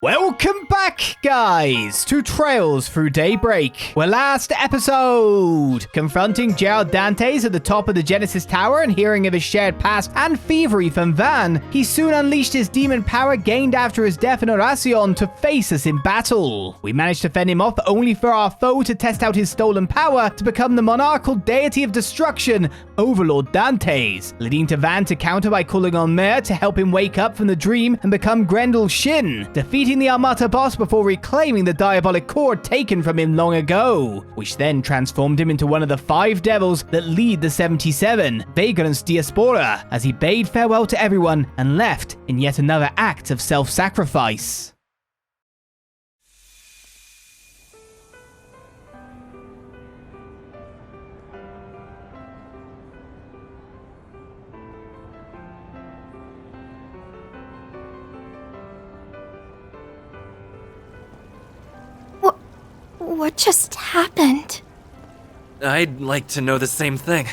Welcome back, guys, to Trails Through Daybreak. Well, last episode, confronting Gerald Dantes at the top of the Genesis Tower and hearing of his shared past and thievery from Van, he soon unleashed his demon power gained after his death in Oracion to face us in battle. We managed to fend him off only for our foe to test out his stolen power to become the monarchical deity of destruction, Overlord Dantes, leading to Van to counter by calling on Mare to help him wake up from the dream and become Grendel Shin, defeating the Armata boss before reclaiming the diabolic core taken from him long ago, which then transformed him into one of the 5 devils that lead the 77, Vagrants Diaspora, as he bade farewell to everyone and left in yet another act of self-sacrifice. What just happened? I'd like to know the same thing.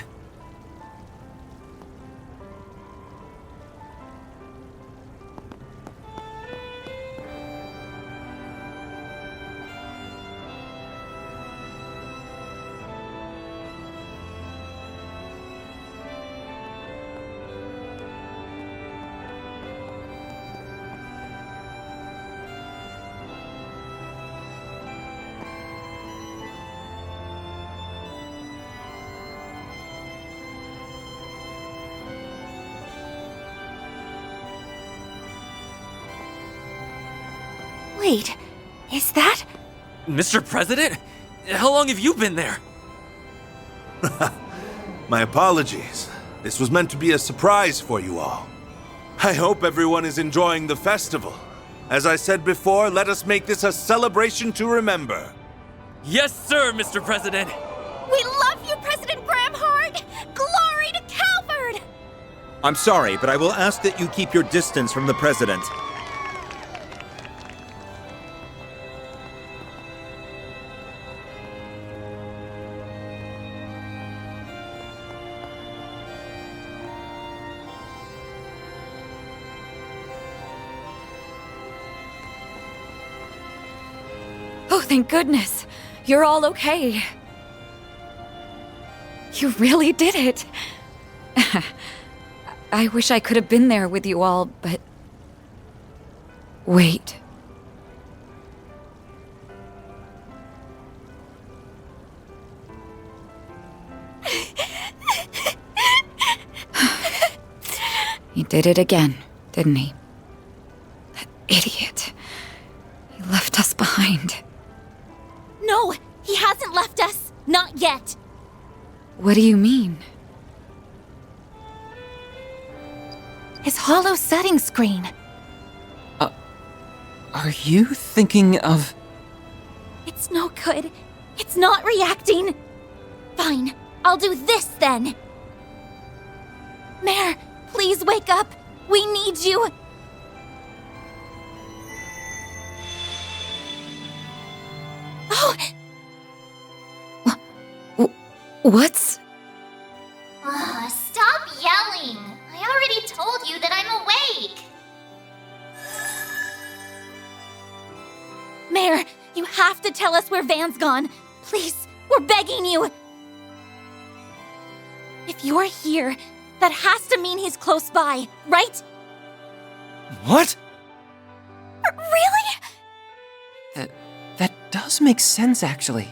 Wait, is that? Mr. President? How long have you been there? My apologies. This was meant to be a surprise for you all. I hope everyone is enjoying the festival. As I said before, let us make this a celebration to remember. Yes, sir, Mr. President! We love you, President Bramhart! Glory to Calvard! I'm sorry, but I will ask that you keep your distance from the President. Oh, thank goodness. You're all okay. You really did it. I wish I could have been there with you all, but... Wait. He did it again, didn't he? That idiot. He left us behind. No, he hasn't left us. Not yet. What do you mean? His hollow setting screen. Are you thinking of... It's no good. It's not reacting. Fine, I'll do this then. Mare, please wake up. We need you. Oh! What's... Stop yelling! I already told you that I'm awake! Mare, you have to tell us where Van's gone. Please, we're begging you. If you're here, that has to mean he's close by, right? What? Really? That does make sense, actually.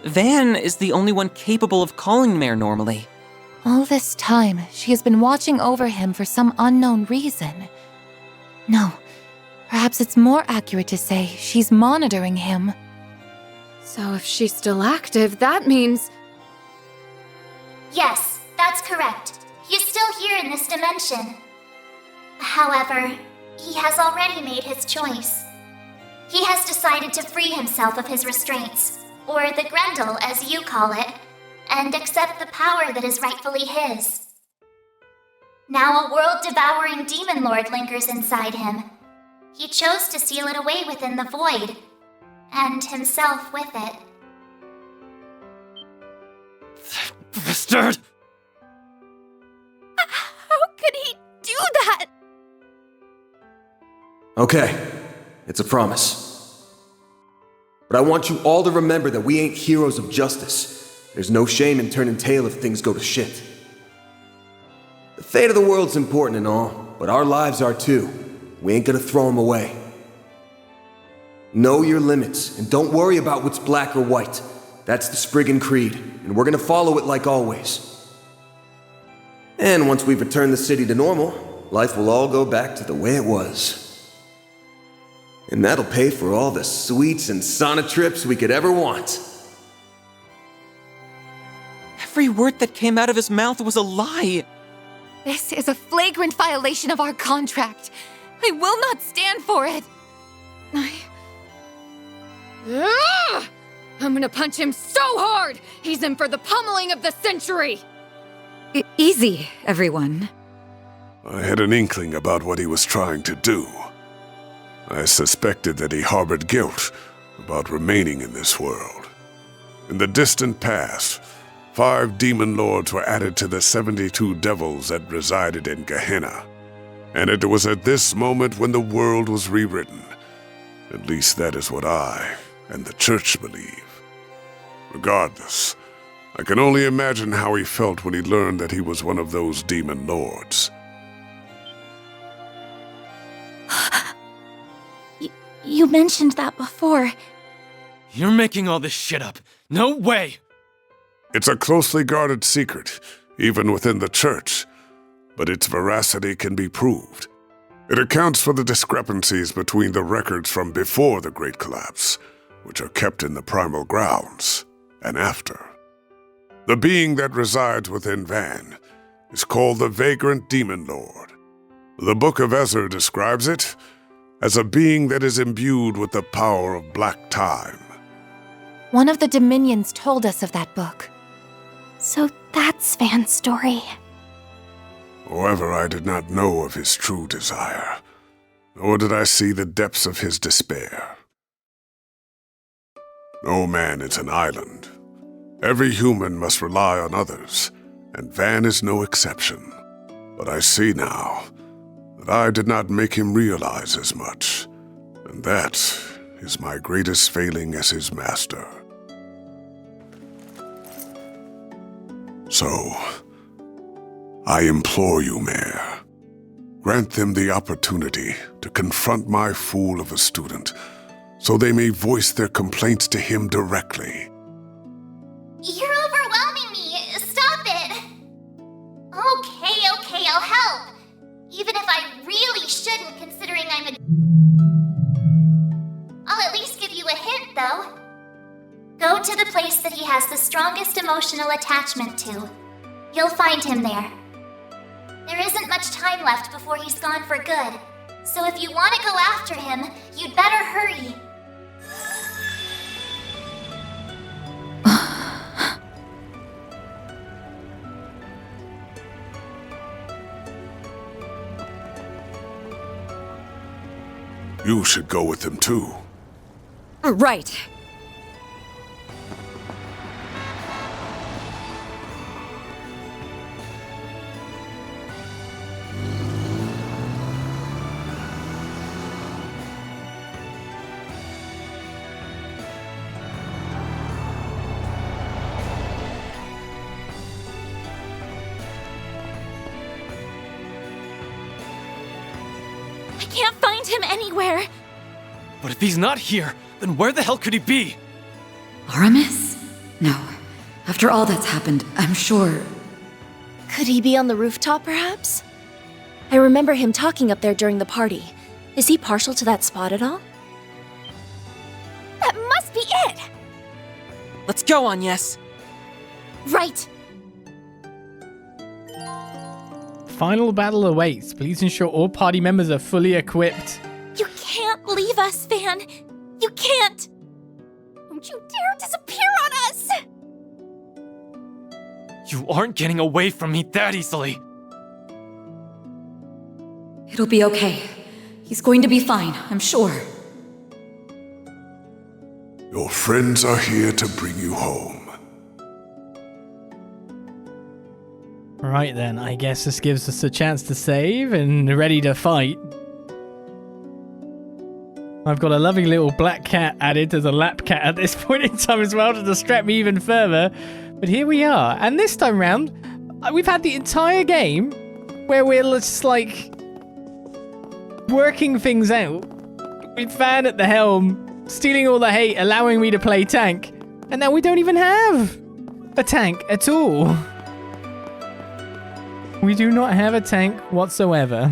Van is the only one capable of calling Mare normally. All this time, she has been watching over him for some unknown reason. No, perhaps it's more accurate to say she's monitoring him. So if she's still active, that means... Yes, that's correct. He's still here in this dimension. However, he has already made his choice. He has decided to free himself of his restraints, or the Grendel as you call it, and accept the power that is rightfully his. Now a world-devouring demon lord lingers inside him. He chose to seal it away within the void, and himself with it. Bastard! How could he do that? Okay, It's a promise. But I want you all to remember that we ain't heroes of justice. There's no shame in turning tail if things go to shit. The fate of the world's important and all, but our lives are too. We ain't gonna throw them away. Know your limits, and don't worry about what's black or white. That's the Spriggan creed, and we're gonna follow it like always. And once we've returned the city to normal, life will all go back to the way it was. And that'll pay for all the sweets and sauna trips we could ever want. Every word that came out of his mouth was a lie. This is a flagrant violation of our contract. I will not stand for it. I'm gonna punch him so hard! He's in for the pummeling of the century! Easy, everyone. I had an inkling about what he was trying to do. I suspected that he harbored guilt about remaining in this world. In the distant past, 5 demon lords were added to the 72 devils that resided in Gehenna. And it was at this moment when the world was rewritten. At least that is what I and the Church believe. Regardless, I can only imagine how he felt when he learned that he was one of those demon lords. You mentioned that before. You're making all this shit up. No way! It's a closely guarded secret, even within the Church, but its veracity can be proved. It accounts for the discrepancies between the records from before the Great Collapse, which are kept in the primal grounds, and after. The being that resides within Van is called the Vagrant Demon Lord. The Book of Ezra describes it as a being that is imbued with the power of black time. One of the Dominions told us of that book. So that's Van's story. However, I did not know of his true desire, nor did I see the depths of his despair. No man is an island. Every human must rely on others, and Van is no exception. But I see now that I did not make him realize as much, and that is my greatest failing as his master. So, I implore you, Mayor, grant them the opportunity to confront my fool of a student, so they may voice their complaints to him directly. You're overwhelming me. Stop it. Okay, I'll help. Even if I really shouldn't, considering I'm a... I'll at least give you a hint, though. Go to the place that he has the strongest emotional attachment to. You'll find him there. There isn't much time left before he's gone for good, so if you want to go after him, you'd better hurry. You should go with him too. Right. I can't find him anywhere. But if he's not here, then where the hell could he be? Aramis? No. After all that's happened, I'm sure... Could he be on the rooftop, perhaps? I remember him talking up there during the party. Is he partial to that spot at all? That must be it! Let's go, Agnès. Right. Final battle awaits. Please ensure all party members are fully equipped. You can't leave us, Van. You can't. Don't you dare disappear on us! You aren't getting away from me that easily. It'll be okay. He's going to be fine, I'm sure. Your friends are here to bring you home. Right then, I guess this gives us a chance to save and ready to fight. I've got a lovely little black cat added as a lap cat at this point in time as well to distract me even further. But here we are. And this time round, we've had the entire game where we're just like working things out. With Van at the helm, stealing all the hate, allowing me to play tank. And now we don't even have a tank at all. We do not have a tank whatsoever.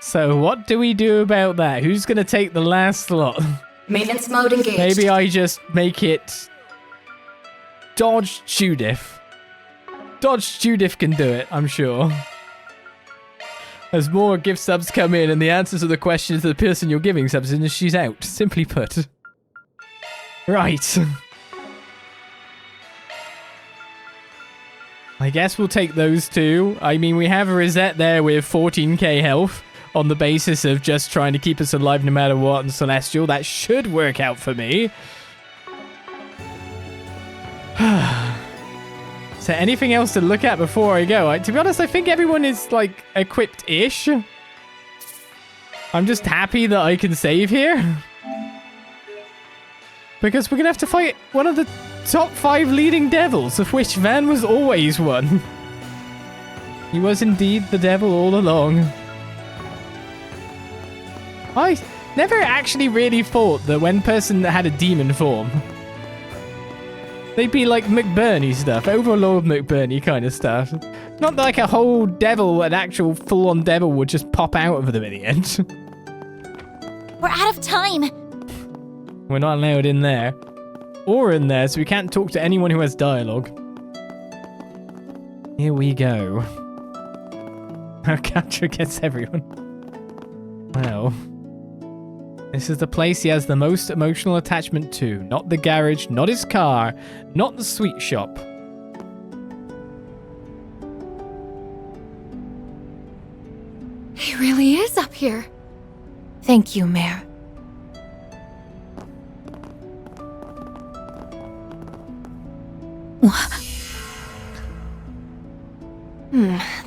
So what do we do about that? Who's going to take the last slot? Maintenance mode engaged. Maybe I just make it Dodge Judith. Dodge Judith can do it, I'm sure. As more gift subs come in and the answers to the questions to the person you're giving subs in, she's out. Simply put. Right. I guess we'll take those two. I mean, we have a Rosette there with 14k health on the basis of just trying to keep us alive no matter what, and Celestial. That should work out for me. Is there anything else to look at before I go? To be honest, I think everyone is, like, equipped-ish. I'm just happy that I can save here. Because we're going to have to fight one of the top 5 leading devils, of which Van was always one. He was indeed the devil all along. I never actually really thought that when person had a demon form, they'd be like McBurney stuff, Overlord McBurney kind of stuff. Not like a whole devil, an actual full-on devil would just pop out of them in the end. We're out of time. We're not allowed in there. Or in there, so we can't talk to anyone who has dialogue. Here we go. Our capture gets everyone. Well, this is the place he has the most emotional attachment to. Not the garage, not his car, not the sweet shop. He really is up here. Thank you, Mare.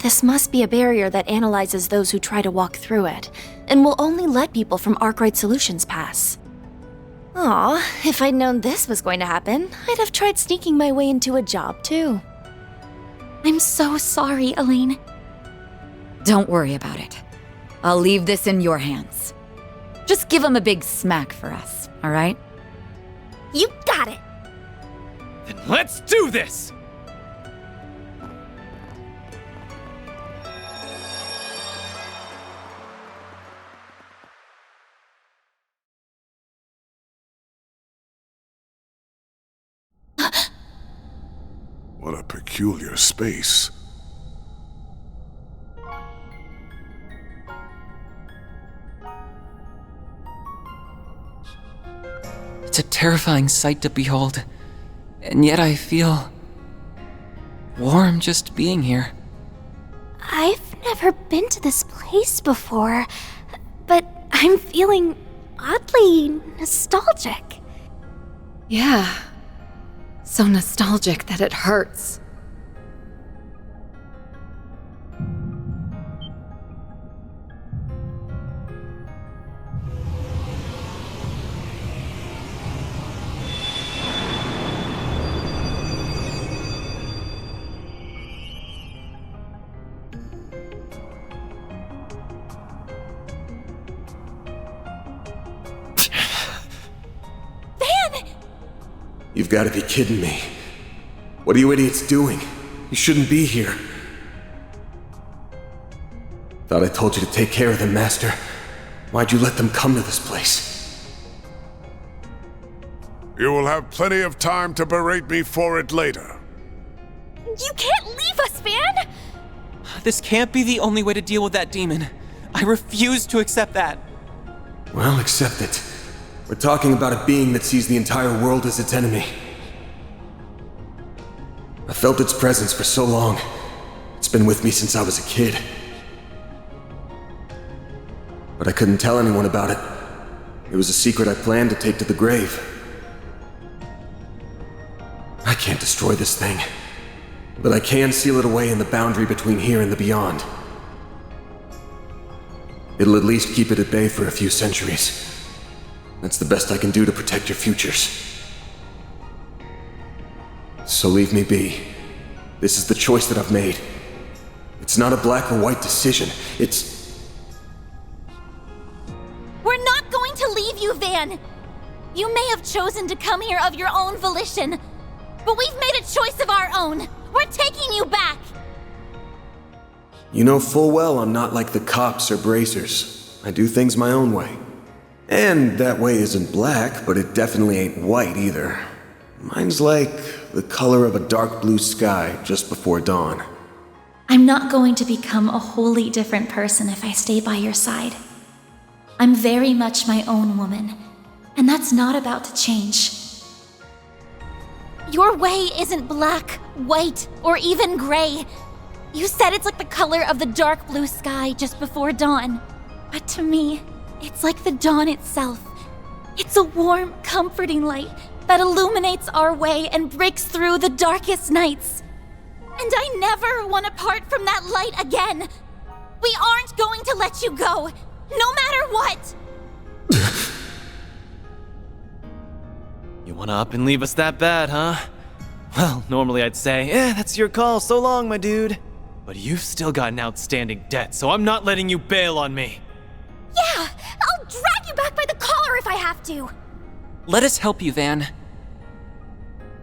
This must be a barrier that analyzes those who try to walk through it, and will only let people from Arkride Solutions pass. Aw, if I'd known this was going to happen, I'd have tried sneaking my way into a job too. I'm so sorry, Elaine. Don't worry about it. I'll leave this in your hands. Just give him a big smack for us, all right? You got it! Then let's do this! What a peculiar space. It's a terrifying sight to behold, and yet I feel warm just being here. I've never been to this place before, but I'm feeling oddly nostalgic. Yeah. So nostalgic that it hurts. You've got to be kidding me. What are you idiots doing? You shouldn't be here. Thought I told you to take care of them, Master. Why'd you let them come to this place? You will have plenty of time to berate me for it later. You can't leave us, Van! This can't be the only way to deal with that demon. I refuse to accept that. Well, accept it. We're talking about a being that sees the entire world as its enemy. I felt its presence for so long. It's been with me since I was a kid. But I couldn't tell anyone about it. It was a secret I planned to take to the grave. I can't destroy this thing, but I can seal it away in the boundary between here and the beyond. It'll at least keep it at bay for a few centuries. That's the best I can do to protect your futures. So leave me be. This is the choice that I've made. It's not a black or white decision. We're not going to leave you, Van! You may have chosen to come here of your own volition, but we've made a choice of our own. We're taking you back! You know full well I'm not like the cops or bracers. I do things my own way. And that way isn't black, but it definitely ain't white either. Mine's like the color of a dark blue sky just before dawn. I'm not going to become a wholly different person if I stay by your side. I'm very much my own woman, and that's not about to change. Your way isn't black, white, or even gray. You said it's like the color of the dark blue sky just before dawn. But to me, it's like the dawn itself. It's a warm, comforting light that illuminates our way and breaks through the darkest nights. And I never want to part from that light again. We aren't going to let you go, no matter what. You wanna up and leave us that bad, huh? Well, normally I'd say, that's your call, so long, my dude. But you've still got an outstanding debt, so I'm not letting you bail on me. Yeah, I'll drag you back by the collar if I have to. Let us help you, Van.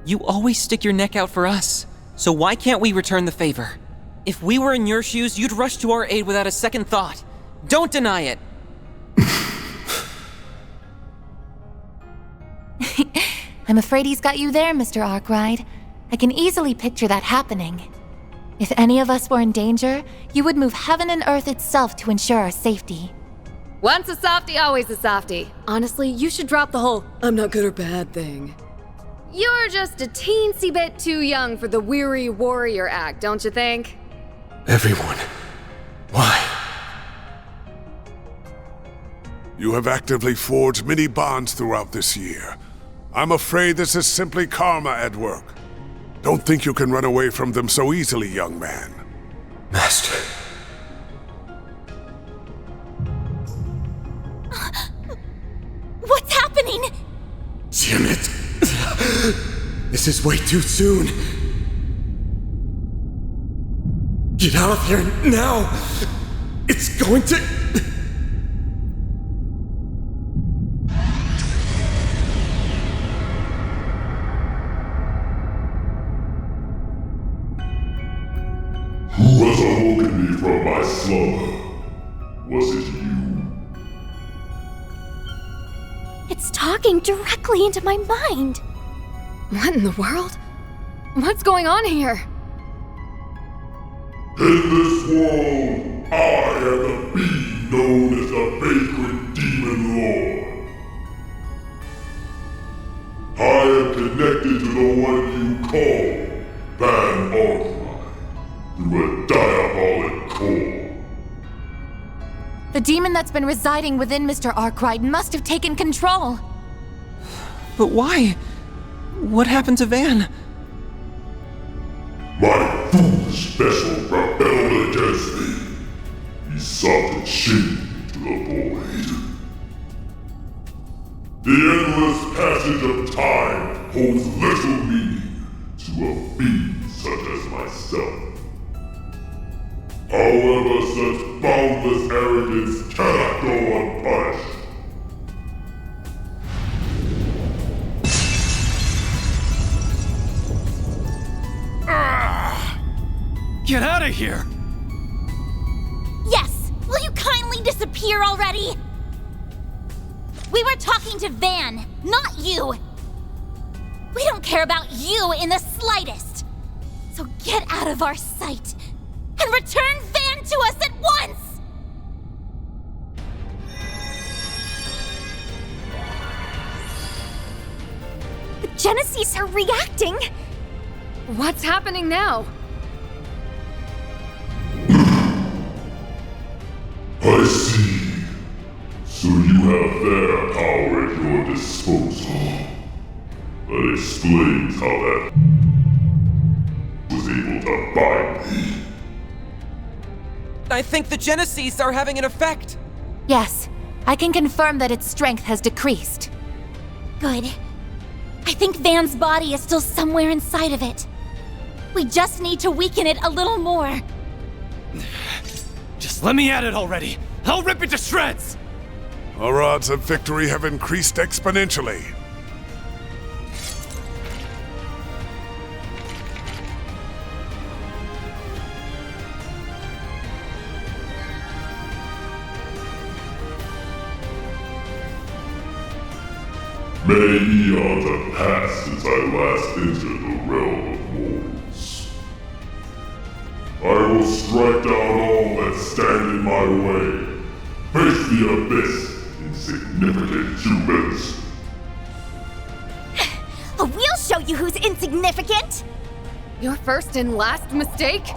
You always stick your neck out for us, so why can't we return the favor? If we were in your shoes, you'd rush to our aid without a second thought. Don't deny it. I'm afraid he's got you there, Mr. Arkride. I can easily picture that happening. If any of us were in danger, you would move heaven and earth itself to ensure our safety. Once a softie, always a softie. Honestly, you should drop the whole I'm not good or bad thing. You're just a teensy bit too young for the weary warrior act, don't you think? Everyone. Why? You have actively forged many bonds throughout this year. I'm afraid this is simply karma at work. Don't think you can run away from them so easily, young man. Master. What's happening? Damn it. This is way too soon. Get out of here now. It's going to... Who has awoken me from my slumber? Was it you? It's talking directly into my mind. What in the world? What's going on here? In this world, I am the being known as the Vagrant Demon Lord. I am connected to the one you call Van Arkride through a diabolic core. The demon that's been residing within Mr. Arkride must have taken control. But why? What happened to Van? My foolish vessel rebelled against me. He sought to chain me to the void. The endless passage of time holds little meaning to a being such as myself. However, such boundless arrogance cannot go unpunished. Get out of here! Yes! Will you kindly disappear already? We were talking to Van, not you! We don't care about you in the slightest! So get out of our sight and return Van to us at once! The Geneses are reacting! What's happening now? I see. So you have their power at your disposal. That explains how that was able to bind me. I think the Geneses are having an effect. Yes, I can confirm that its strength has decreased. good. I think Van's body is still somewhere inside of it. We just need to weaken it a little more. Just let me at it already. I'll rip it to shreds! Our odds of victory have increased exponentially. May eons have passed since I last entered the realm of mortals. I will strike down all that stand in my way. Face the abyss, insignificant humans. We'll show you who's insignificant! Your first and last mistake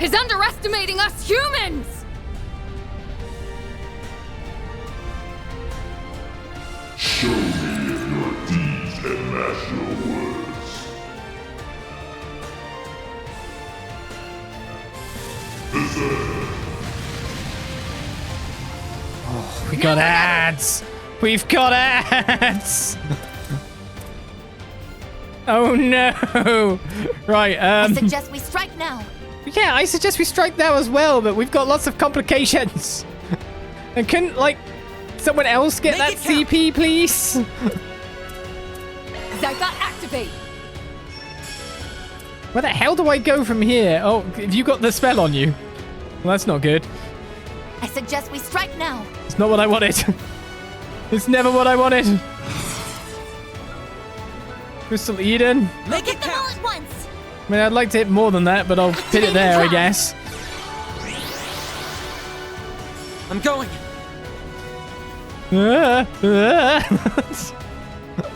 is underestimating us humans! Show me if your deeds can match your words. Oh, we got ads! We've got ads! Oh no! Right, I suggest we strike now. Yeah, I suggest we strike now as well, but we've got lots of complications. And can, like, someone else get that CP, please? Zygot, activate! Where the hell do I go from here? Oh, have you got the spell on you? Well, that's not good. I suggest we strike now. It's not what I wanted. It's never what I wanted. Crystal Eden. Make it count all at once. I mean, I'd like to hit more than that, but I'll hit it there, I guess. I'm going. I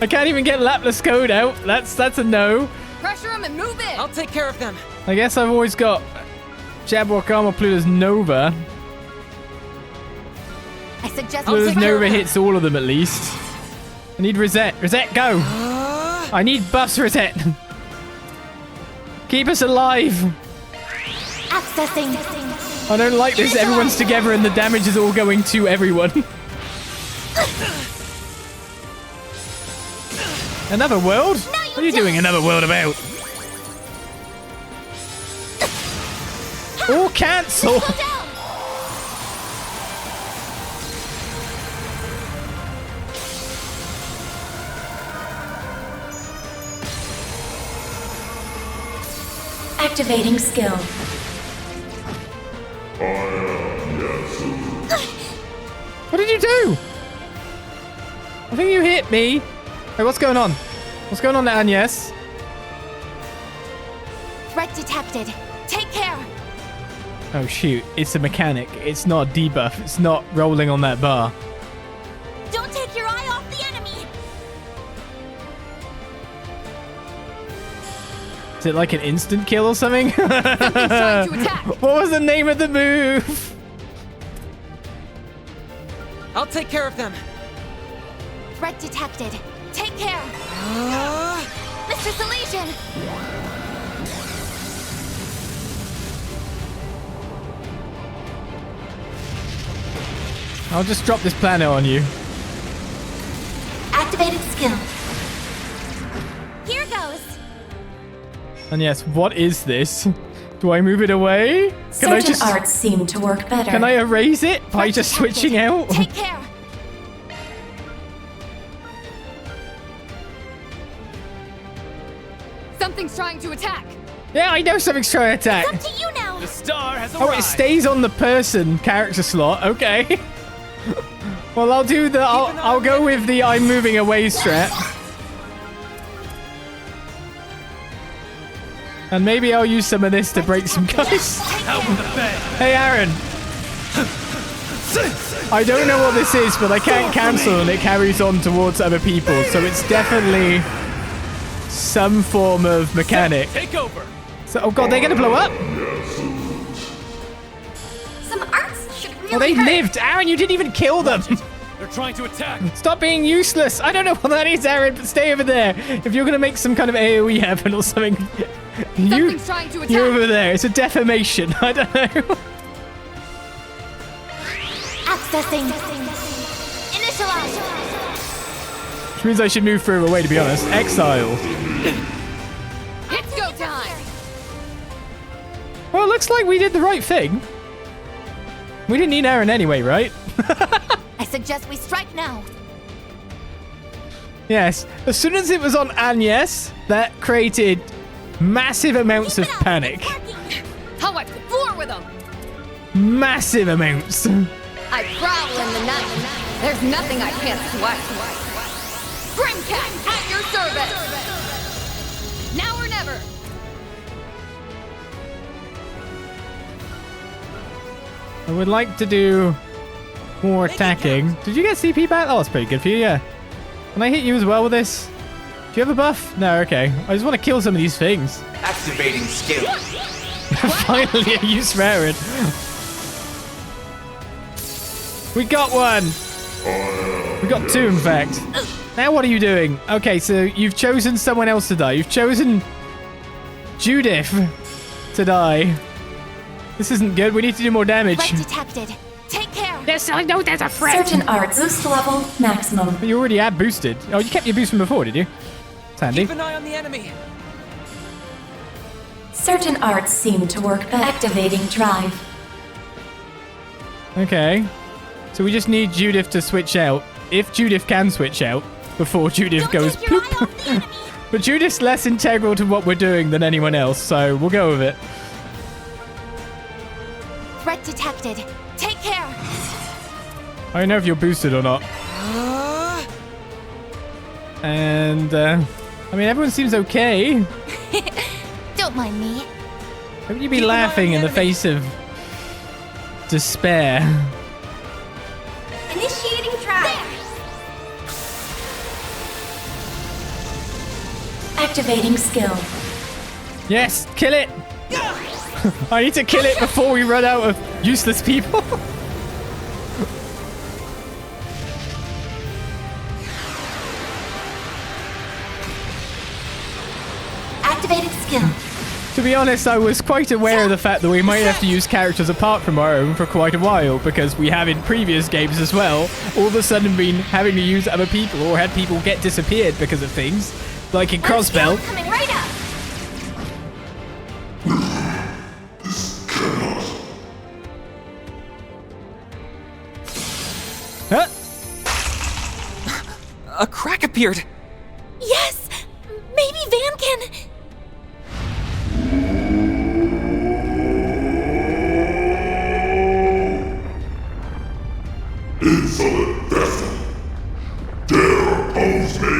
can't even get Laplace code out. That's a no. Pressure him and move in. I'll take care of them. I guess I've always got Jabberwock Armor Pluto's Nova. I suggest Pluto's Nova hits all of them at least. I need Rosette. Rosette, go! I need buffs, Rosette. Keep us alive. Accessing. I don't like this. Everyone's together and the damage is all going to everyone. Another world? What are you doing another world about? Oh, cancel! Activating skill. What did you do? I think you hit me. Hey, what's going on? What's going on, Agnès? Threat detected. Take care. Oh shoot, it's a mechanic. It's not a debuff. It's not rolling on that bar. Don't take your eye off the enemy. Is it like an instant kill or something? Something's trying to attack. What was the name of the move? I'll take care of them. Threat detected. Take care. Mr. Salesian. I'll just drop this planet on you. Activated skill. Here goes. And yes, what is this? Do I move it away? Can I just arts seem to work better. Can I erase it by just switching out? Take care. Something's trying to attack. Yeah, I know something's trying to attack. It's up to you now. The star has arrived. Oh, it stays on the person character slot. Okay. Well, I'll do the. I'll go with the I'm moving away strat. And maybe I'll use some of this to break some guys. Hey, Aaron. I don't know what this is, but I can't cancel and it carries on towards other people. So it's definitely some form of mechanic. Take over. So, oh god, they're gonna blow up? Some arts should really Well, they hurt. lived. Aaron, you didn't even kill them. They're trying to attack. Stop being useless. I don't know what that is, Aaron, but stay over there. If you're gonna make some kind of AoE happen or something, Something's trying to attack. you're over there. It's a defamation. I don't know. Accessing. Initialize. Which means I should move further away, to be honest. Exile. It's go time! Well, it looks like we did the right thing. We didn't need Aaron anyway, right? I suggest we strike now. Yes. As soon as it was on Agnès, that created massive amounts of panic. How I floor with them! Massive amounts. I prowl in the night. There's nothing I can't sweat. Spring Cat at your service! Now or never! I would like to do more attacking. Did you get CP back? Oh, that's pretty good for you, yeah. Can I hit you as well with this? Do you have a buff? No, okay. I just want to kill some of these things. Activating skill. Finally, a use swearing. We got one. We got two, in fact. Now what are you doing? Okay, so you've chosen someone else to die. You've chosen Judith to die. This isn't good. We need to do more damage. Threat detected. Take care. Yes, I know there's a threat. Certain art boost level maximum. You already had boosted. Oh, you kept your boost from before, did you? It's handy. Keep an eye on the enemy. Certain arts seem to work better. Activating drive. Okay. So we just need Judith to switch out. If Judith can switch out before Judith goes poop. But Judith's less integral to what we're doing than anyone else, so we'll go with it. Threat detected. Take care. I don't know if you're boosted or not. And, I mean, everyone seems okay. Don't mind me. How would you be laughing in the face of despair? Initiating drive. Activating skill. Yes, kill it. I need to kill it before we run out of useless people. Activating skill. To be honest, I was quite aware of the fact that we might have to use characters apart from our own for quite a while, because we have in previous games as well, all of a sudden been having to use other people or had people get disappeared because of things, like in Crossbell. Coming right up. Huh? A crack appeared. Yes! Maybe Van can... Insolent vessel. Dare oppose me.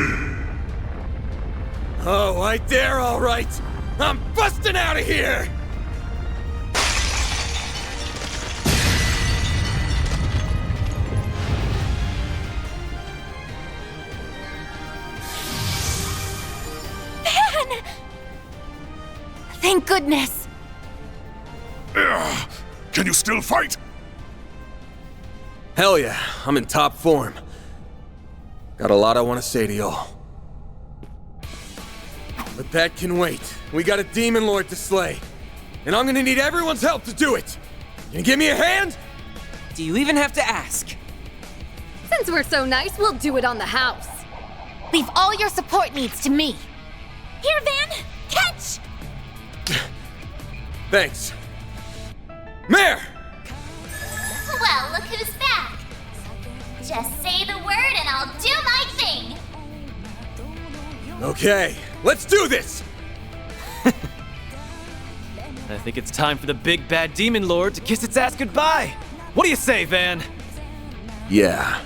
Oh, I dare, all right. I'm busting out of here! Van! Thank goodness. Can you still fight? Hell yeah, I'm in top form. Got a lot I want to say to y'all. But that can wait. We got a demon lord to slay. And I'm gonna need everyone's help to do it. Can you give me a hand? Do you even have to ask? Since we're so nice, we'll do it on the house. Leave all your support needs to me. Here, Van! Catch! Thanks. Mare! Well, look who's back. Just say the word and I'll do my thing. Okay, let's do this! I think it's time for the big bad demon lord to kiss its ass goodbye. What do you say, Van? Yeah.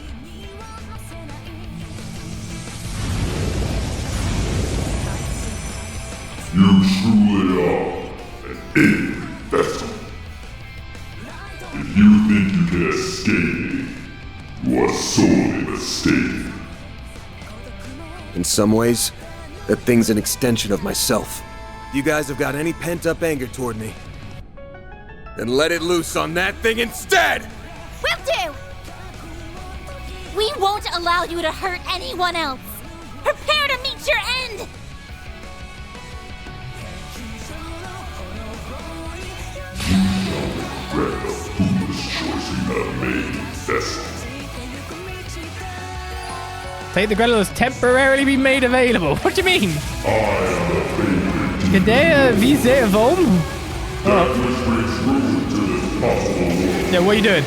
You truly are an alien vessel. If you think you can escape me, you are sorely mistaken. In some ways, that thing's an extension of myself. If you guys have got any pent-up anger toward me, then let it loose on that thing instead! Will do! We won't allow you to hurt anyone else. Prepare to meet your end! Regret the foolish choice you have made, vessel. Take the Grendel has temporarily been made available. What do you mean? I am the favorite. Can they viser a Volm? That which brings ruin to this possible world. Yeah, what are you doing?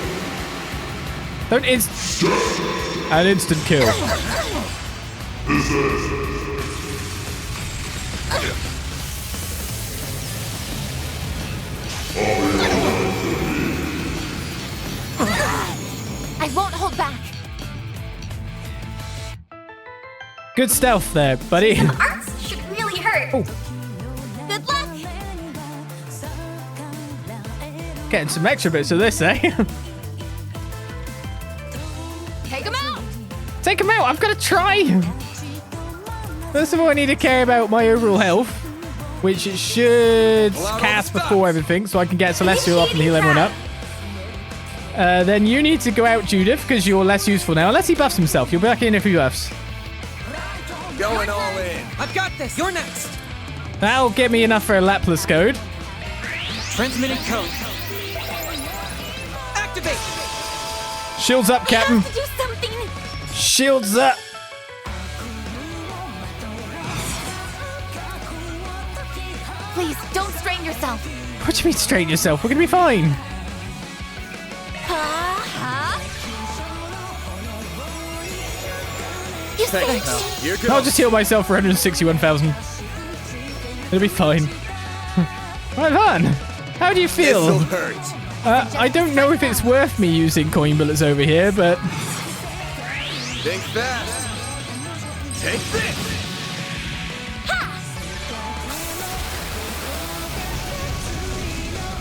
Don't an instant kill. This is... I won't hold back. Good stealth there, buddy. Arts should really hurt. Oh. Good luck. Getting some extra bits of this, eh? Take him out. Take him out. I've got to try. First of all, I need to care about my overall health, which it should cast before everything, so I can get Celestial up and heal everyone up. Then you need to go out, Judith, because you're less useful now. Unless he buffs himself. You'll be back in if he buffs. Going all in. I've got this. You're next. That'll get me enough for a Laplace code. Transmitting code. Activate. Shields up, Captain. Do something. Shields up. Please, don't strain yourself. What do you mean strain yourself? We're going to be fine. I'll just heal myself for 161,000. It'll be fine. Right on. How do you feel? This'll hurt. I don't know if it's worth me using coin bullets over here, but... Think fast. Take this.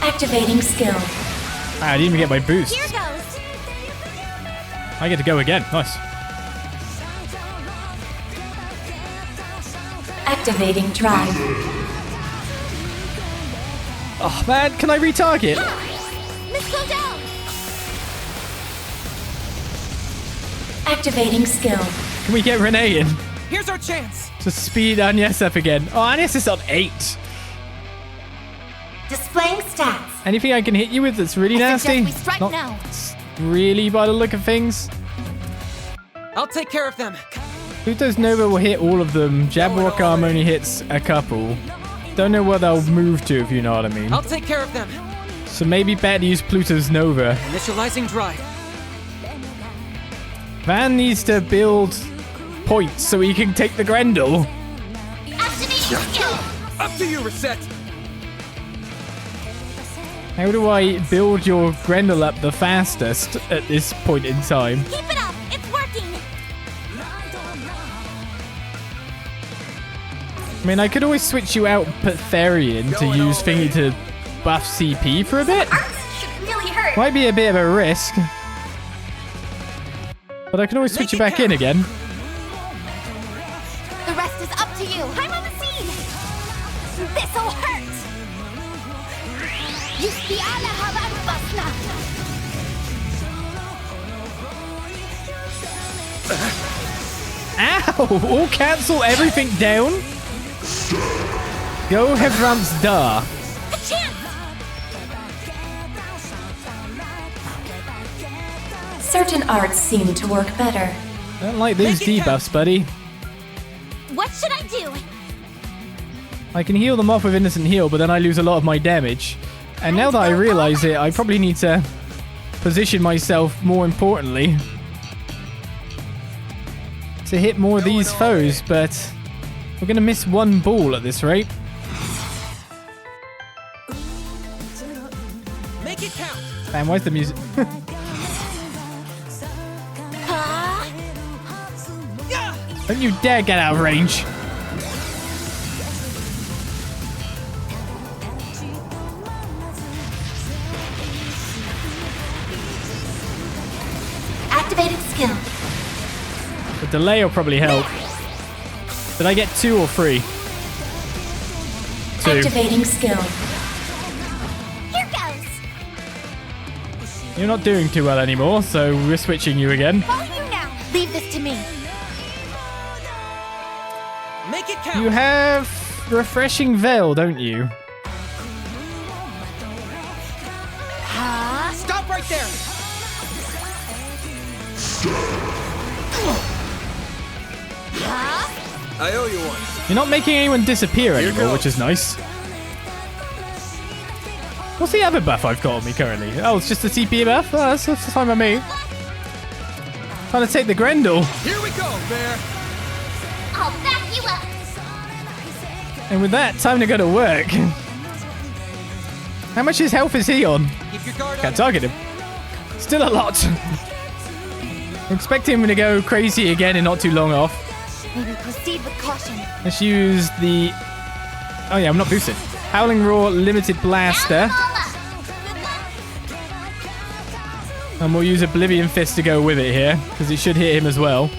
Activating skill. I didn't even get my boost. Here goes. I get to go again. Nice. Activating drive. Oh man, can I retarget? Miss Claudel. Activating skill. Can we get Renee in? Here's our chance. To speed Agnès up again. Oh, Agnès is on 8. Displaying stats. Anything I can hit you with that's really nasty? We strike Not now. really by the look of things. I'll take care of them. Pluto's Nova will hit all of them. Jabberwock Arm only hits a couple. Don't know what they'll move to, if you know what I mean. I'll take care of them. So maybe better to use Pluto's Nova. Initializing drive. Van needs to build points so he can take the Grendel. Activating skill. Up to you, Reset. How do I build your Grendel up the fastest at this point in time? Keep it up. It's working. I mean, I could always switch you out Patherian to use Thingy to buff CP for a bit. Arts should really hurt. Might be a bit of a risk. But I can always switch you back in again. The rest is up to you. I'm on the scene. This'll hurt. Ow! All cancel everything down. Go Vagrants Da. Certain arts seem to work better. I don't like these debuffs, buddy. What should I do? I can heal them off with Innocent Heal, but then I lose a lot of my damage. And now that I realize it, I probably need to position myself more importantly to hit more of these foes, but we're going to miss one ball at this rate. Make it count. Man, why's the music? Don't you dare get out of range. Activated skill. The delay will probably help. Did I get 2 or 3? 2. Activating skill. Here goes. You're not doing too well anymore, so we're switching you again. Follow you now. Leave this to me. Make it count. You have Refreshing Veil, don't you? Stop right there. I owe you one. You're not making anyone disappear anymore, which is nice. What's the other buff I've got on me currently? Oh, it's just the TP buff? Oh, that's fine by me. Trying to take the Grendel. Here we go, Bear. I'll back you up. And with that, time to go to work. How much his health is he on? Keep your guard Can't target him. Still a lot. I'm expecting him to go crazy again and not too long off. Maybe proceed with caution. Let's use the... Oh yeah, I'm not boosted. Howling Roar Limited Blaster. And we'll use Oblivion Fist to go with it here, because it should hit him as well. If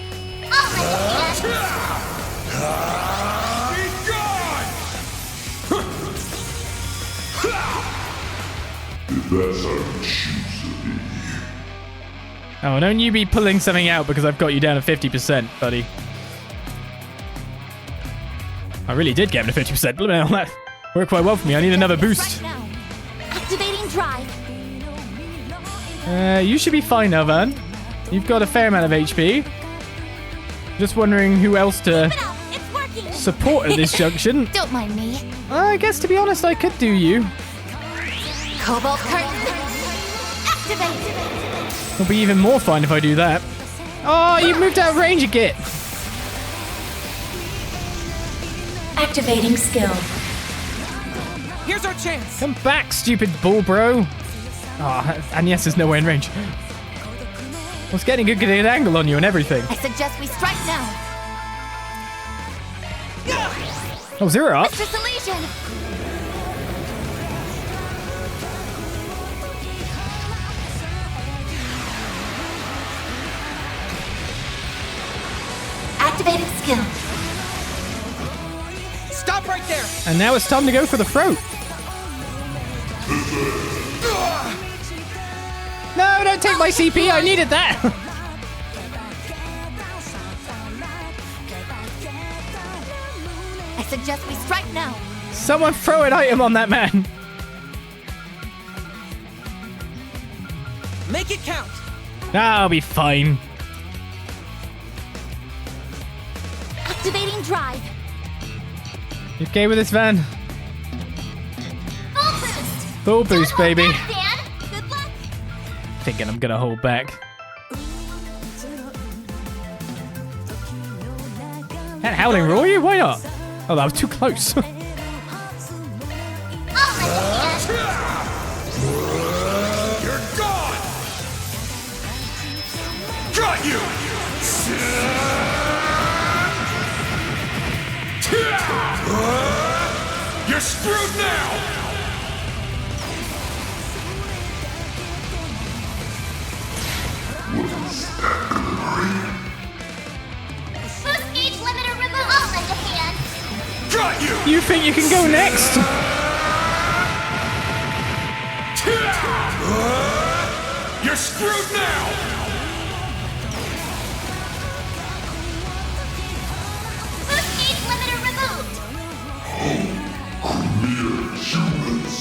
that's how you choose to be. Oh, don't you be pulling something out because I've got you down to 50%, buddy. I really did get him to 50%. Blimey, that worked quite well for me. I need another boost. Right now. Activating drive. You should be fine now, Van. You've got a fair amount of HP. Just wondering who else to support at this junction. Don't mind me. I guess, to be honest, I could do you. Cobalt curtain. Activate. It'll be even more fun if I do that. Oh, you moved out of range again. Activating skill. Here's our chance. Come back, stupid bull, bro. Oh, Agnès is nowhere in range. I was getting a good angle on you and everything. I suggest we strike now. Oh, 0 up. Mr. Legion. Activating skill. Stop right there. And now it's time to go for the throat. No, don't take my CP. I needed that. I suggest we strike now. Someone throw an item on that man. Make it count. I'll be fine. Activating drive. You okay with this, Van? Full boost. Full boost, baby. Dan, good luck. Thinking I'm gonna hold back. That Howling Roar you? Why not? Oh, that was too close. I'll lend a hand. You're gone! Got you! You're screwed now! Boost gauge limiter remove. I'll lend a hand. Got you! You think you can go next? You're screwed now! Boost gauge limiter removed. Mere humans.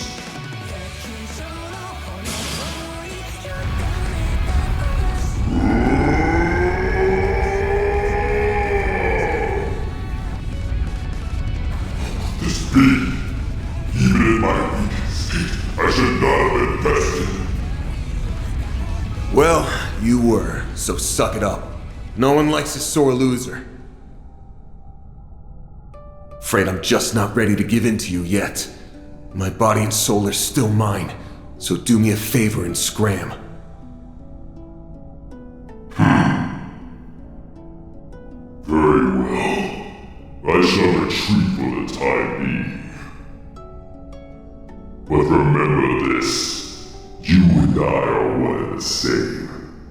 This being, even in my weak state, I should not have been bested. Well, you were, so suck it up. No one likes a sore loser. Afraid I'm just not ready to give in to you yet. My body and soul are still mine, so do me a favor and scram. Very well. I shall retreat for the time being. But remember this. You and I are one and the same,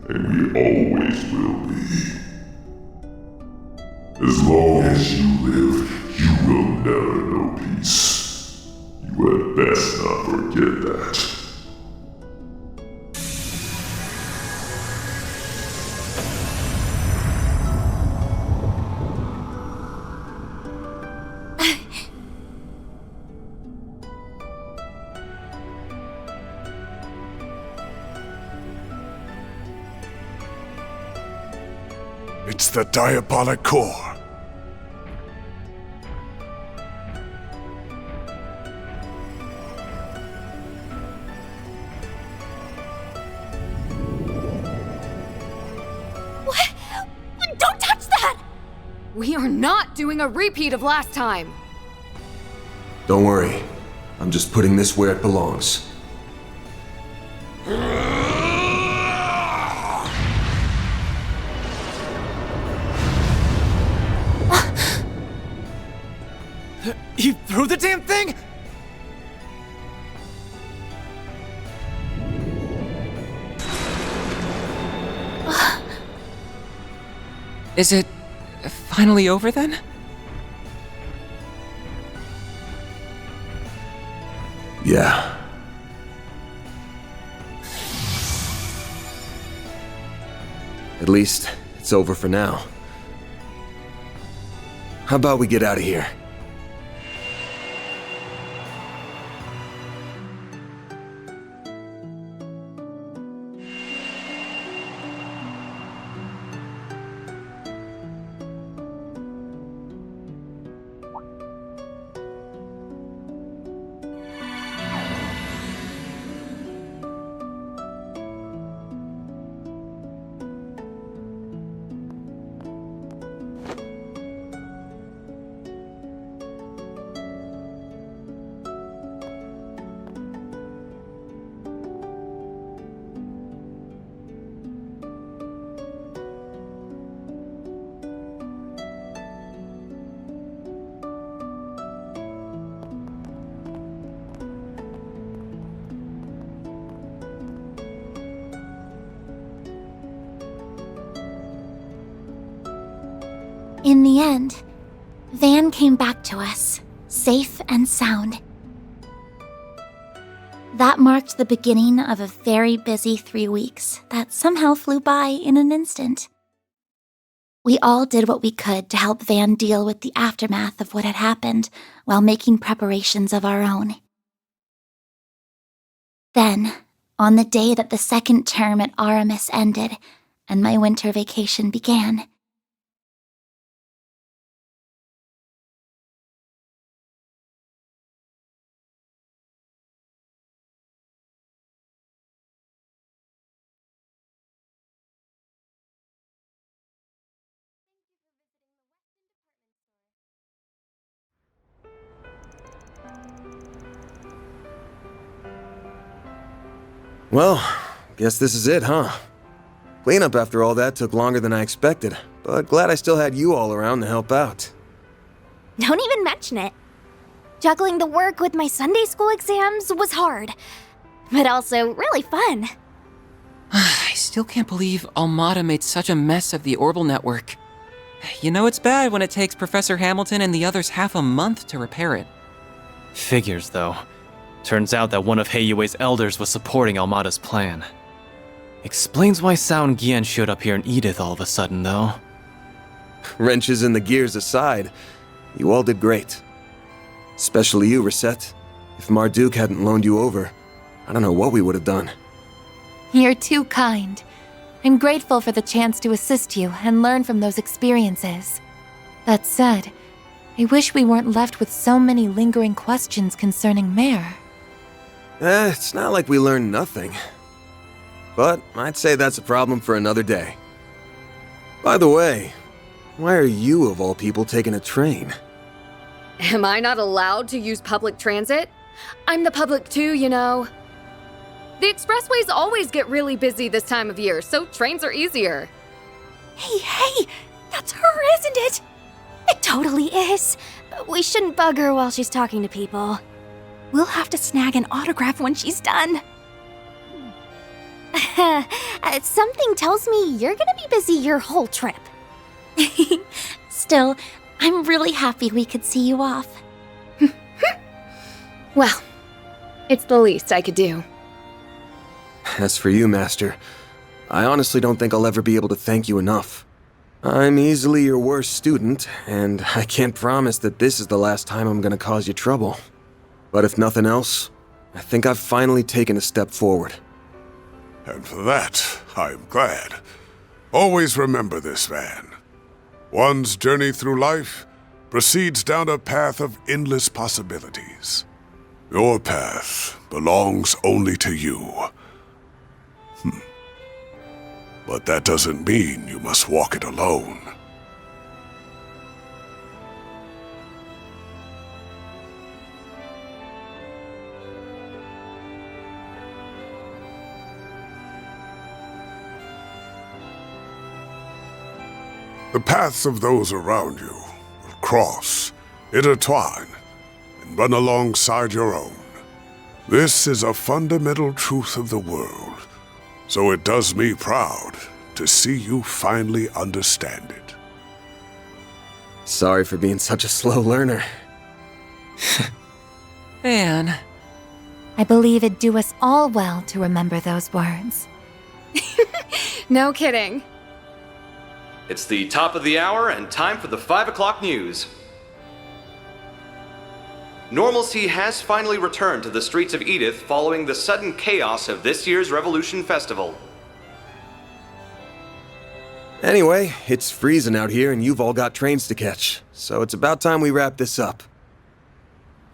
and we always will be. As long as you live, you will never know peace. You had best not forget that. It's the diabolic core. We are not doing a repeat of last time! Don't worry. I'm just putting this where it belongs. You threw the damn thing?! Is it finally over then? Yeah. At least, it's over for now. How about we get out of here? In the end, Van came back to us, safe and sound. That marked the beginning of a very busy 3 weeks that somehow flew by in an instant. We all did what we could to help Van deal with the aftermath of what had happened while making preparations of our own. Then, on the day that the second term at Aramis ended and my winter vacation began, Well, guess this is it, huh? Cleanup after all that took longer than I expected, but glad I still had you all around to help out. Don't even mention it. Juggling the work with my Sunday school exams was hard, but also really fun. I still can't believe Almada made such a mess of the Orbital Network. You know it's bad when it takes Professor Hamilton and the others half a month to repair it. Figures, though. Turns out that one of Heiyue's elders was supporting Almada's plan. Explains why Sao and Gien showed up here in Edith all of a sudden, though. Wrenches in the gears aside, you all did great. Especially you, Reset. If Marduk hadn't loaned you over, I don't know what we would have done. you're too kind. I'm grateful for the chance to assist you and learn from those experiences. That said, I wish we weren't left with so many lingering questions concerning Mare. It's not like we learned nothing. But I'd say that's a problem for another day. By the way, why are you, of all people, taking a train? Am I not allowed to use public transit? I'm the public too, you know. The expressways always get really busy this time of year, so trains are easier. Hey, that's her, isn't it? It totally is. We shouldn't bug her while she's talking to people. We'll have to snag an autograph when she's done. Something tells me you're gonna be busy your whole trip. Still, I'm really happy we could see you off. Well, it's the least I could do. As for you, Master, I honestly don't think I'll ever be able to thank you enough. I'm easily your worst student, and I can't promise that this is the last time I'm gonna cause you trouble. But if nothing else, I think I've finally taken a step forward. And for that, I'm glad. Always remember this, Van. One's journey through life proceeds down a path of endless possibilities. Your path belongs only to you. But that doesn't mean you must walk it alone. The paths of those around you will cross, intertwine, and run alongside your own. This is a fundamental truth of the world, so it does me proud to see you finally understand it. Sorry for being such a slow learner. Van. I believe it'd do us all well to remember those words. No kidding. It's the top of the hour and time for the 5 o'clock news. Normalcy has finally returned to the streets of Edith following the sudden chaos of this year's Revolution Festival. Anyway, it's freezing out here and you've all got trains to catch, so it's about time we wrap this up.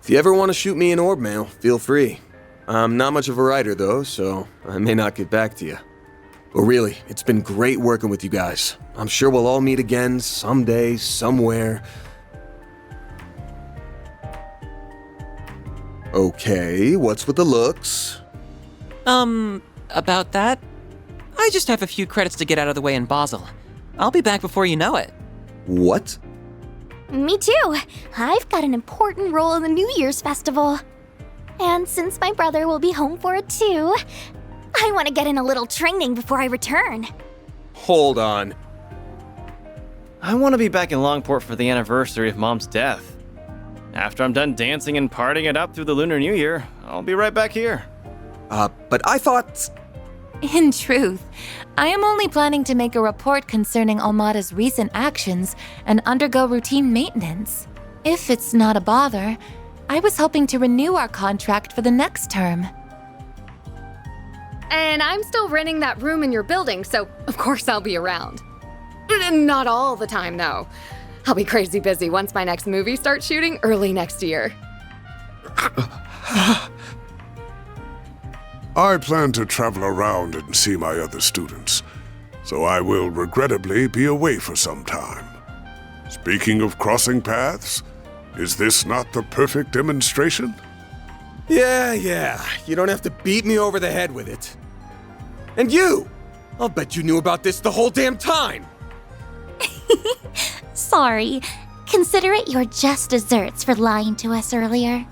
If you ever want to shoot me an orb mail, feel free. I'm not much of a writer though, so I may not get back to you. But really, it's been great working with you guys. I'm sure we'll all meet again someday, somewhere. Okay, what's with the looks? About that? I just have a few credits to get out of the way in Basel. I'll be back before you know it. What? Me too. I've got an important role in the New Year's festival. And since my brother will be home for it too, I want to get in a little training before I return. Hold on. I want to be back in Longport for the anniversary of Mom's death. After I'm done dancing and partying it up through the Lunar New Year, I'll be right back here. But I thought... In truth, I am only planning to make a report concerning Almada's recent actions and undergo routine maintenance. If it's not a bother, I was hoping to renew our contract for the next term. And I'm still renting that room in your building, so of course I'll be around. Not all the time, though. I'll be crazy busy once my next movie starts shooting early next year. I plan to travel around and see my other students, so I will regrettably be away for some time. Speaking of crossing paths, is this not the perfect demonstration? Yeah, you don't have to beat me over the head with it. And you! I'll bet you knew about this the whole damn time! Sorry. Consider it your just desserts for lying to us earlier.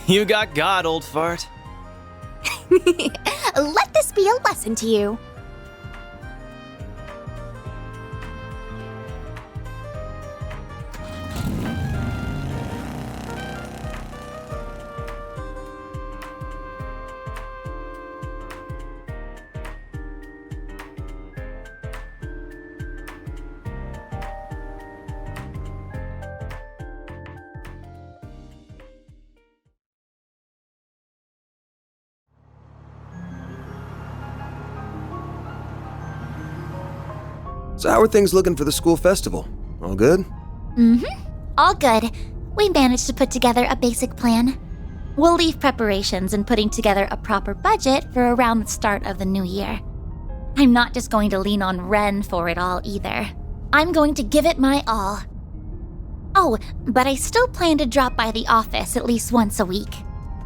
You got God, old fart. Let this be a lesson to you. So how are things looking for the school festival? All good? All good. We managed to put together a basic plan. We'll leave preparations and putting together a proper budget for around the start of the new year. I'm not just going to lean on Ren for it all either. I'm going to give it my all. Oh, but I still plan to drop by the office at least once a week.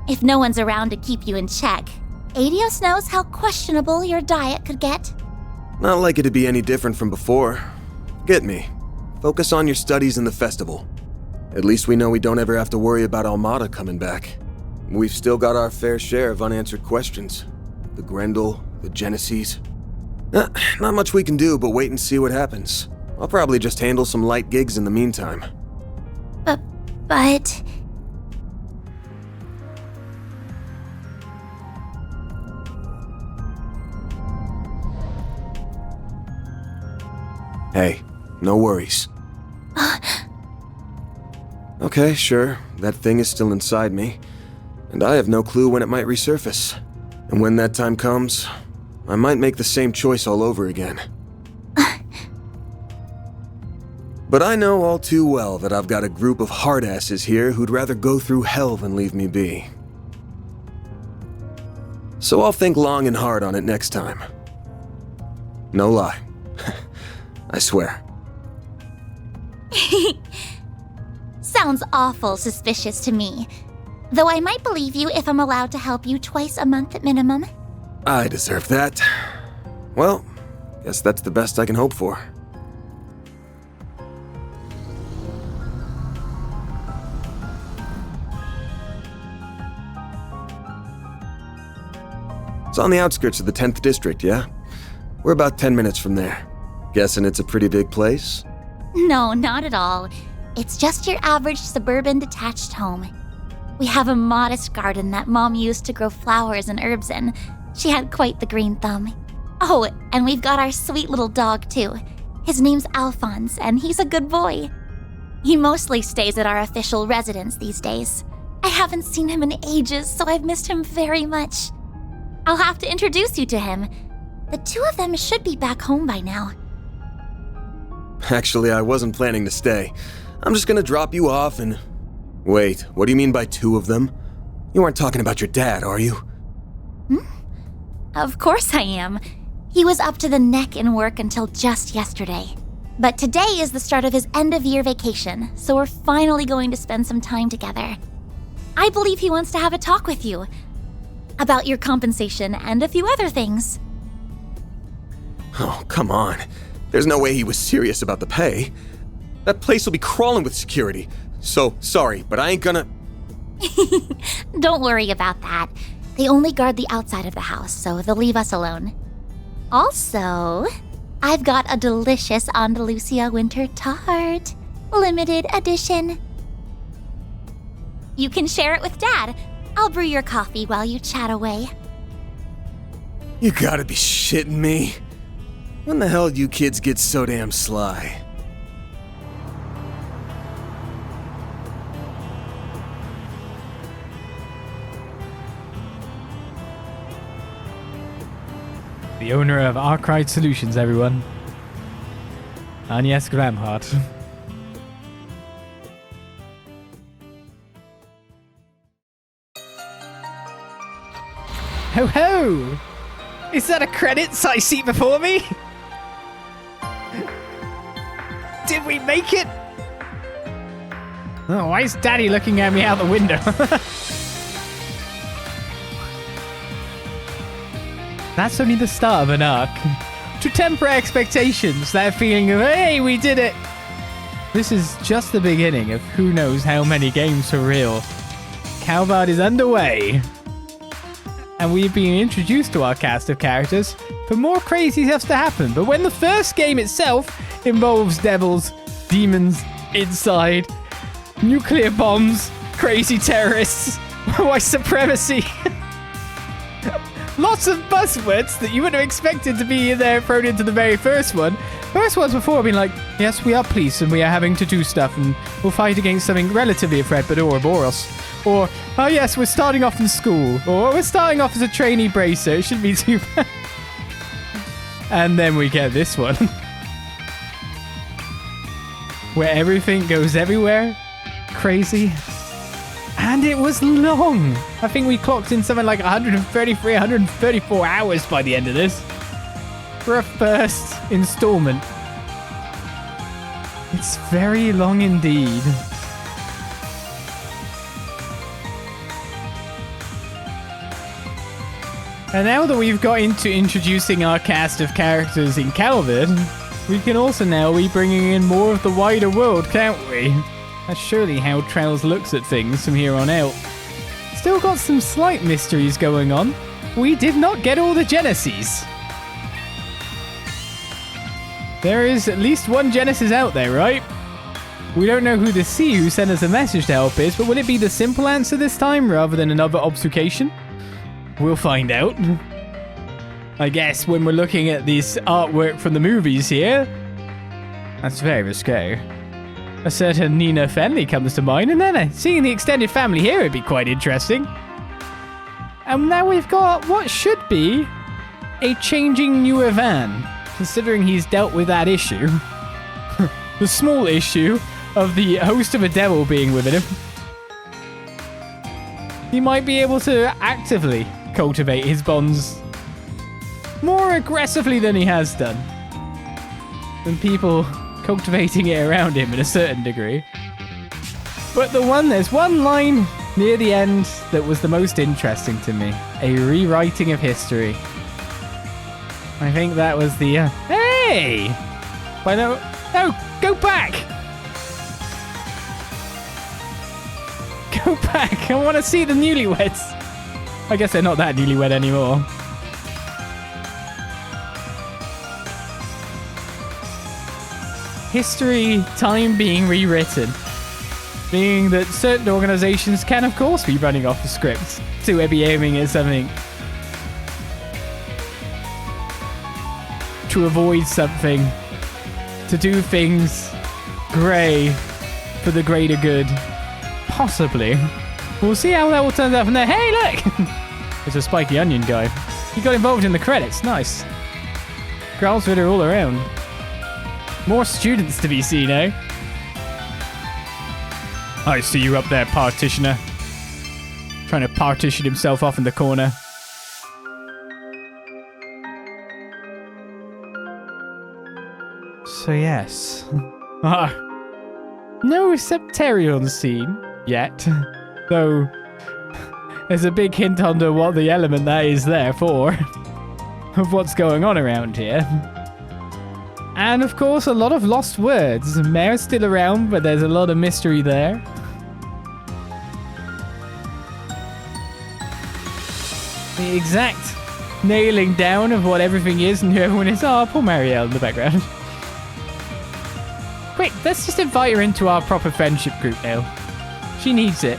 If no one's around to keep you in check, Adios knows how questionable your diet could get. Not like it to be any different from before. Get me. Focus on your studies and the festival. At least we know we don't ever have to worry about Almada coming back. We've still got our fair share of unanswered questions. The Grendel, the Geneses. Not much we can do but wait and see what happens. I'll probably just handle some light gigs in the meantime. But... Hey, no worries. Okay, sure, that thing is still inside me, and I have no clue when it might resurface. And when that time comes, I might make the same choice all over again. But I know all too well that I've got a group of hardasses here who'd rather go through hell than leave me be. So I'll think long and hard on it next time. No lie. I swear. Sounds awful suspicious to me. Though I might believe you if I'm allowed to help you twice a month at minimum. I deserve that. Well, Guess that's the best I can hope for. It's on the outskirts of the 10th district, yeah? We're about 10 minutes from there. Guessing it's a pretty big place? No, not at all. It's just your average suburban detached home. We have a modest garden that Mom used to grow flowers and herbs in. She had quite the green thumb. Oh, and we've got our sweet little dog, too. His name's Alphonse, and he's a good boy. He mostly stays at our official residence these days. I haven't seen him in ages, so I've missed him very much. I'll have to introduce you to him. The two of them should be back home by now. Actually, I wasn't planning to stay. I'm just gonna drop you off and... Wait, what do you mean by two of them? You aren't talking about your dad, are you? Of course I am. He was up to the neck in work until just yesterday. But today is the start of his end-of-year vacation, so we're finally going to spend some time together. I believe he wants to have a talk with you. About your compensation and a few other things. Oh, come on. There's no way he was serious about the pay. That place will be crawling with security. So, sorry, but I ain't gonna... Don't worry about that. They only guard the outside of the house, so they'll leave us alone. Also, I've got a delicious Andalusia winter tart. Limited edition. You can share it with Dad. I'll brew your coffee while you chat away. You gotta be shitting me. When the hell do you kids get so damn sly? The owner of Arkride Solutions, everyone. Agnès Gramhardt. Ho ho! Is that a credits I see before me? Did we make it? Oh, why is Daddy looking at me out the window? That's only the start of an arc. To temper expectations, that feeling of, hey, we did it! This is just the beginning of who knows how many games for real. Calvard is underway. And we've been introduced to our cast of characters for more crazy stuff to happen. But when the first game itself involves devils, demons, inside, nuclear bombs, crazy terrorists, white supremacy... Lots of buzzwords that you wouldn't have expected to be in there thrown into the very first one. First ones before have been like, yes, we are police and we are having to do stuff and we'll fight against something relatively a threat but Ouroboros. Or, oh yes, we're starting off in school. Or we're starting off as a trainee bracer. It shouldn't be too bad. And then we get this one. Where everything goes everywhere. Crazy. And it was long. I think we clocked in something like 133, 134 hours by the end of this. For a first installment. It's very long indeed. And now that we've got into introducing our cast of characters in Calvard, we can also now be bringing in more of the wider world, can't we? That's surely how Trails looks at things from here on out. Still got some slight mysteries going on. We did not get all the Geneses. There is at least one Genesis out there, right? We don't know who the C who sent us a message to help is, but will it be the simple answer this time rather than another obfuscation? We'll find out. I guess when we're looking at this artwork from the movies here, that's very risque. A certain Nina Fenley comes to mind, and then seeing the extended family here would be quite interesting. And now we've got what should be a changing new Ivan, considering he's dealt with that issue. The small issue of the host of a devil being within him. He might be able to actively cultivate his bonds more aggressively than he has done. Than people cultivating it around him in a certain degree. But there's one line near the end that was the most interesting to me. A rewriting of history. I think that was the... Hey! Why no, go back! Go back, I want to see the newlyweds. I guess they're not that newlywed anymore. History, time being rewritten. Meaning that certain organizations can, of course, be running off the script to be aiming at something. To avoid something. To do things grey for the greater good. Possibly. We'll see how that all turns out from there. Hey, look! There's a spiky onion guy. He got involved in the credits. Nice. Girls that are all around. More students to be seen, eh? I see you up there, partitioner. Trying to partition himself off in the corner. So yes. No Septarion scene yet. Though there's a big hint under what the element that is there for. Of what's going on around here. And of course a lot of lost words. Mare's still around, but there's a lot of mystery there. The exact nailing down of what everything is and who everyone is. Oh, poor Marielle in the background. Quick, let's just invite her into our proper friendship group now. She needs it.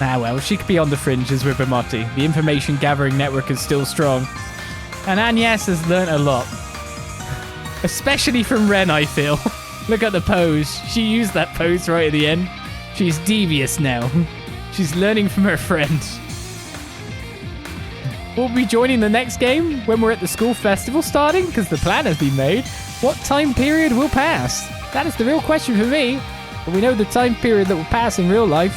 Ah well, she could be on the fringes with Bermotti. The information gathering network is still strong. And Agnès has learnt a lot. Especially from Ren, I feel. Look at the pose. She used that pose right at the end. She's devious now. She's learning from her friend. We'll be joining the next game when we're at the school festival starting, because the plan has been made. What time period will pass? That is the real question for me. But we know the time period that will pass in real life.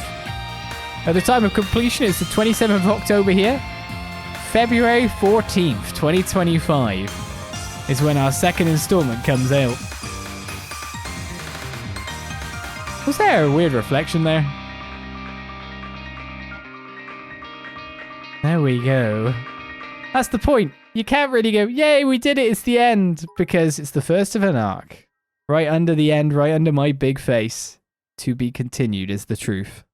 At the time of completion, it's the 27th of October here. February 14th, 2025 is when our second installment comes out. Was there a weird reflection there? There we go. That's the point. You can't really go, yay, we did it, it's the end. Because it's the first of an arc. Right under the end, right under my big face. To be continued is the truth.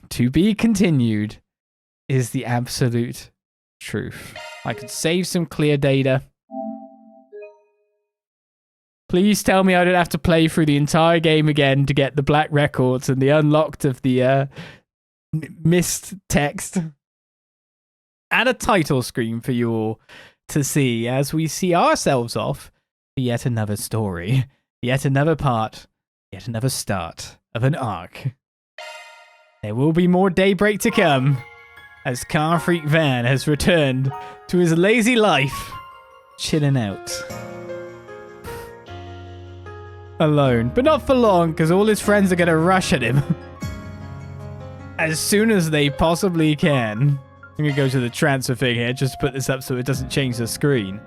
To be continued is the absolute truth. I could save some clear data. Please tell me I don't have to play through the entire game again to get the black records and the unlocked of the missed text. And a title screen for you all to see as we see ourselves off for yet another story, yet another part, yet another start of an arc. There will be more Daybreak to come as Car Freak Van has returned to his lazy life, chilling out. Alone, but not for long, because all his friends are going to rush at him as soon as they possibly can. I'm going to go to the transfer thing here, just to put this up so it doesn't change the screen.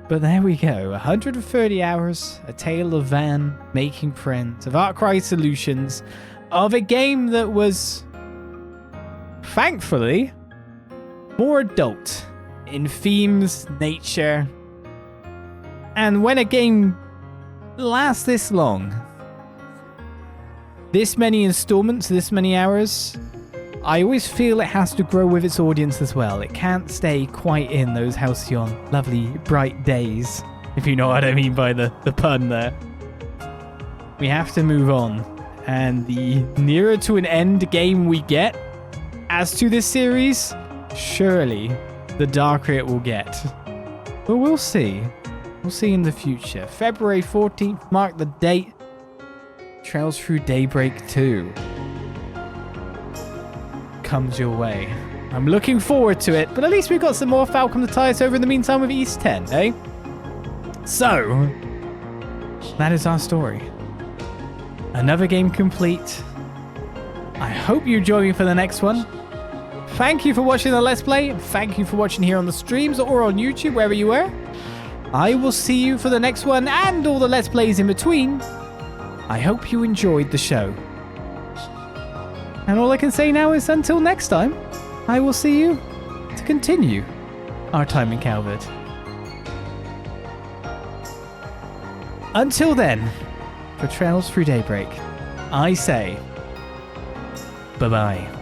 But there we go, 130 hours, a tale of Van making friends, of Arkride Solutions, of a game that was, thankfully, more adult in themes, nature, and when a game lasts this long, this many installments, this many hours, I always feel it has to grow with its audience as well. It can't stay quite in those halcyon, lovely, bright days, if you know what I mean by the pun there. We have to move on, and the nearer to an end game we get as to this series, surely the darker it will get. But we'll see. We'll see in the future. February 14th, mark the date. Trails through Daybreak 2 comes your way. I'm looking forward to it, but at least we've got some more Falcom to tie us over in the meantime with East 10, eh? So, that is our story. Another game complete. I hope you join me for the next one. Thank you for watching the Let's Play. Thank you for watching here on the streams or on YouTube, wherever you were. I will see you for the next one and all the Let's Plays in between. I hope you enjoyed the show. And all I can say now is until next time, I will see you to continue our time in Calvard. Until then, for Trails Through Daybreak, I say bye-bye.